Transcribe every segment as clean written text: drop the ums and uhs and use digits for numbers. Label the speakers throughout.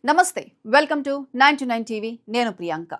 Speaker 1: నమస్తే, welcome to 99 TV. నేను ప్రియాంక.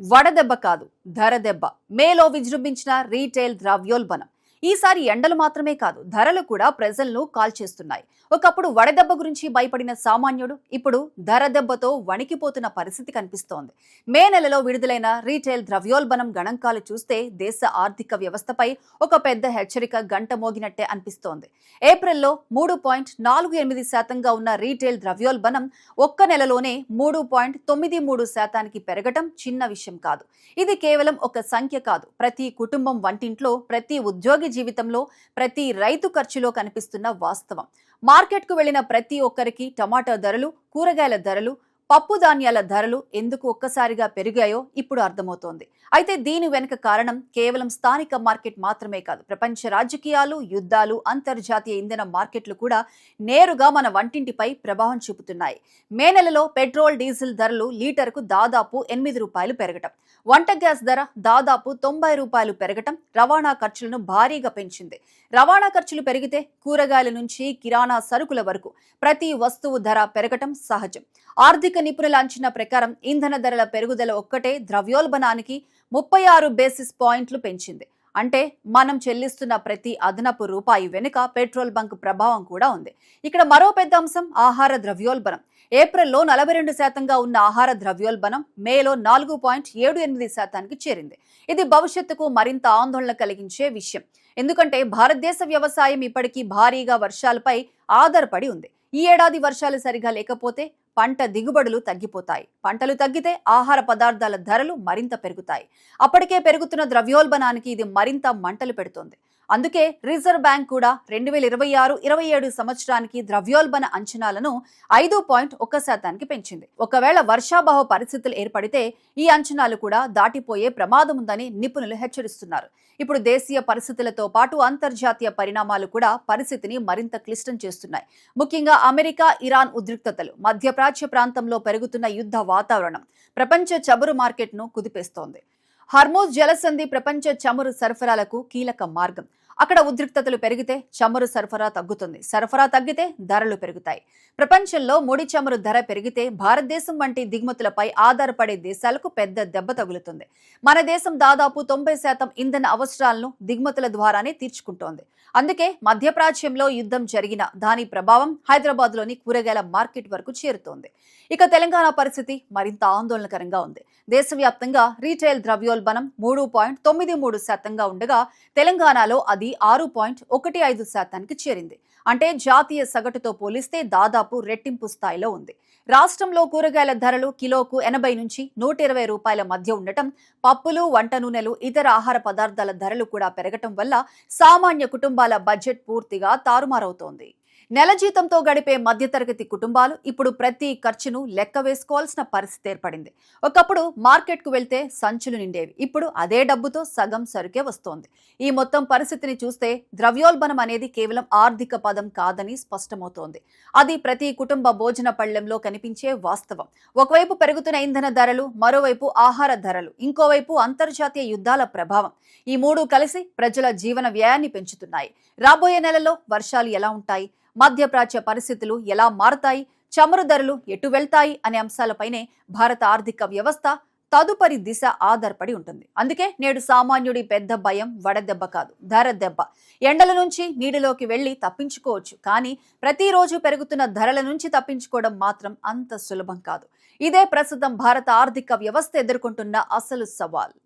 Speaker 1: వడదెబ్బ కాదు, ధరదెబ్బ. మేలో విజృంభించిన రీటైల్ ద్రవ్యోల్బణం. ఈసారి ఎండలు మాత్రమే కాదు, ధరలు కూడా ప్రజలను కాల్చేస్తున్నాయి. ఒకప్పుడు వడదెబ్బ గురించి భయపడిన సామాన్యుడు ఇప్పుడు ధరదెబ్బతో వణికిపోతున్న పరిస్థితి కనిపిస్తోంది. మే నెలలో విడుదలైన రీటైల్ ద్రవ్యోల్బణం గణాంకాలు చూస్తే దేశ ఆర్థిక వ్యవస్థపై ఒక పెద్ద హెచ్చరిక గంట మోగినట్టే అనిపిస్తోంది. ఏప్రిల్లో 3.48% ఉన్న రీటైల్ ద్రవ్యోల్బణం ఒక్క నెలలోనే 3.93% పెరగటం చిన్న విషయం కాదు. ఇది కేవలం ఒక సంఖ్య కాదు, ప్రతి కుటుంబం వంటింట్లో, ప్రతి ఉద్యోగి జీవితంలో, ప్రతి రైతు ఖర్చులో కనిపిస్తున్న వాస్తవం. మార్కెట్కు వెళ్లిన ప్రతి ఒక్కరికి టమాటా ధరలు, కూరగాయల ధరలు, పప్పు ధాన్యాల ధరలు ఎందుకు ఒక్కసారిగా పెరిగాయో ఇప్పుడు అర్థమవుతోంది. అయితే దీని వెనుక కారణం కేవలం స్థానిక మార్కెట్ మాత్రమే కాదు. ప్రపంచ రాజకీయాలు, యుద్ధాలు, అంతర్జాతీయ ఇంధన మార్కెట్లు కూడా నేరుగా మన వంటింటిపై ప్రభావం చూపుతున్నాయి. మే నెలలో పెట్రోల్, డీజిల్ ధరలు లీటర్కు దాదాపు 8 రూపాయలు పెరగటం, వంట గ్యాస్ ధర దాదాపు 90 రూపాయలు పెరగటం రవాణా ఖర్చులను భారీగా పెంచింది. రవాణా ఖర్చులు పెరిగితే కూరగాయల నుంచి కిరాణా సరుకుల వరకు ప్రతి వస్తువు ధర పెరగటం సహజం. ఆర్థిక నిపుణుల అంచనా ప్రకారం ఇంధన ధరల పెరుగుదల ఒక్కటే ద్రవ్యోల్బణానికి 36 బేసిస్ పాయింట్లు పెంచింది. అంటే మనం చెల్లిస్తున్న ప్రతి అదనపు రూపాయి వెనుక పెట్రోల్ బంక్ ప్రభావం కూడా ఉంది. ఇక్కడ మరో పెద్ద అంశం ఆహార ద్రవ్యోల్బణం. ఏప్రిల్లో 42% ఉన్న ఆహార ద్రవ్యోల్బణం మేలో 4.78% చేరింది. ఇది భవిష్యత్తుకు మరింత ఆందోళన కలిగించే విషయం. ఎందుకంటే భారతదేశ వ్యవసాయం ఇప్పటికీ భారీగా వర్షాలపై ఆధారపడి ఉంది. ఈ ఏడాది వర్షాలు సరిగా లేకపోతే పంట దిగుబడులు తగ్గిపోతాయి. పంటలు తగ్గితే ఆహార పదార్థాల ధరలు మరింత పెరుగుతాయి. అప్పటికే పెరుగుతున్న ద్రవ్యోల్బణానికి ఇది మరింత మంటలు పెడుతోంది. అందుకే రిజర్వ్ బ్యాంక్ కూడా 2026-27 సంవత్సరానికి ద్రవ్యోల్బణ అంచనాలను 5.1% పెంచింది. ఒకవేళ వర్షాభావ పరిస్థితులు ఏర్పడితే ఈ అంచనాలు కూడా దాటిపోయే ప్రమాదం ఉందని నిపుణులు హెచ్చరిస్తున్నారు. ఇప్పుడు దేశీయ పరిస్థితులతో పాటు అంతర్జాతీయ పరిణామాలు కూడా పరిస్థితిని మరింత క్లిష్టం చేస్తున్నాయి. ముఖ్యంగా అమెరికా, ఇరాన్ ఉద్రిక్తతలు, మధ్యప్రాచ్య ప్రాంతంలో పెరుగుతున్న యుద్ధ వాతావరణం ప్రపంచ చమురు మార్కెట్ను కుదిపేస్తోంది. హర్మోజ్ జలసంధి ప్రపంచ చమురు సరఫరాలకు కీలక మార్గం. అక్కడ ఉద్రిక్తతలు పెరిగితే చమురు సరఫరా తగ్గుతుంది. సరఫరా తగ్గితే ధరలు పెరుగుతాయి. ప్రపంచంలో ముడి చమురు ధర పెరిగితే భారతదేశం వంటి దిగుమతులపై ఆధారపడే దేశాలకు పెద్ద దెబ్బ తగులుతుంది. మన దేశం దాదాపు 90% ఇంధన అవసరాలను దిగుమతుల ద్వారానే తీర్చుకుంటోంది. అందుకే మధ్యప్రాచ్యంలో యుద్ధం జరిగిన దాని ప్రభావం హైదరాబాద్లోని కూరగాయల మార్కెట్ వరకు చేరుతోంది. ఇక తెలంగాణ పరిస్థితి మరింత ఆందోళనకరంగా ఉంది. దేశవ్యాప్తంగా రీటైల్ ద్రవ్యోల్బణం 3.93% ఉండగా తెలంగాణలో అది 6.15% చేరింది. అంటే జాతీయ సగటుతో పోలిస్తే దాదాపు రెట్టింపు స్థాయిలో ఉంది. రాష్ట్రంలో కూరగాయల ధరలు కిలోకు 80 నుంచి 120 రూపాయల మధ్య ఉండటం, పప్పులు, వంట నూనెలు, ఇతర ఆహార పదార్థాల ధరలు కూడా పెరగటం వల్ల సామాన్య కుటుంబాల బడ్జెట్ పూర్తిగా తారుమారవుతోంది. నెల జీతంతో గడిపే మధ్యతరగతి కుటుంబాలు ఇప్పుడు ప్రతి ఖర్చును లెక్క వేసుకోవాల్సిన పరిస్థితి ఏర్పడింది. ఒకప్పుడు మార్కెట్కు వెళ్తే సంచులు నిండేవి. ఇప్పుడు అదే డబ్బుతో సగం సరుకే వస్తోంది. ఈ మొత్తం పరిస్థితిని చూస్తే ద్రవ్యోల్బణం అనేది కేవలం ఆర్థిక పదం కాదని స్పష్టమవుతోంది. అది ప్రతి కుటుంబ భోజన పళ్లెంలో కనిపించే వాస్తవం. ఒకవైపు పెరుగుతున్న ఇంధన ధరలు, మరోవైపు ఆహార ధరలు, ఇంకోవైపు అంతర్జాతీయ యుద్ధాల ప్రభావం. ఈ మూడు కలిసి ప్రజల జీవన వ్యయాన్ని పెంచుతున్నాయి. రాబోయే నెలలో వర్షాలు ఎలా ఉంటాయి, మధ్యప్రాచ్య పరిస్థితులు ఎలా మారతాయి, చమురు ధరలు ఎటు వెళ్తాయి అనే అంశాలపైనే భారత ఆర్థిక వ్యవస్థ తదుపరి దిశ ఆధారపడి ఉంటుంది. అందుకే నేడు సామాన్యుడి పెద్ద భయం వడదెబ్బ కాదు, ధర దెబ్బ. ఎండల నుంచి నీటిలోకి వెళ్లి తప్పించుకోవచ్చు, కానీ ప్రతిరోజు పెరుగుతున్న ధరల నుంచి తప్పించుకోవడం మాత్రం అంత సులభం కాదు. ఇదే ప్రస్తుతం భారత ఆర్థిక వ్యవస్థ ఎదుర్కొంటున్న అసలు సవాల్.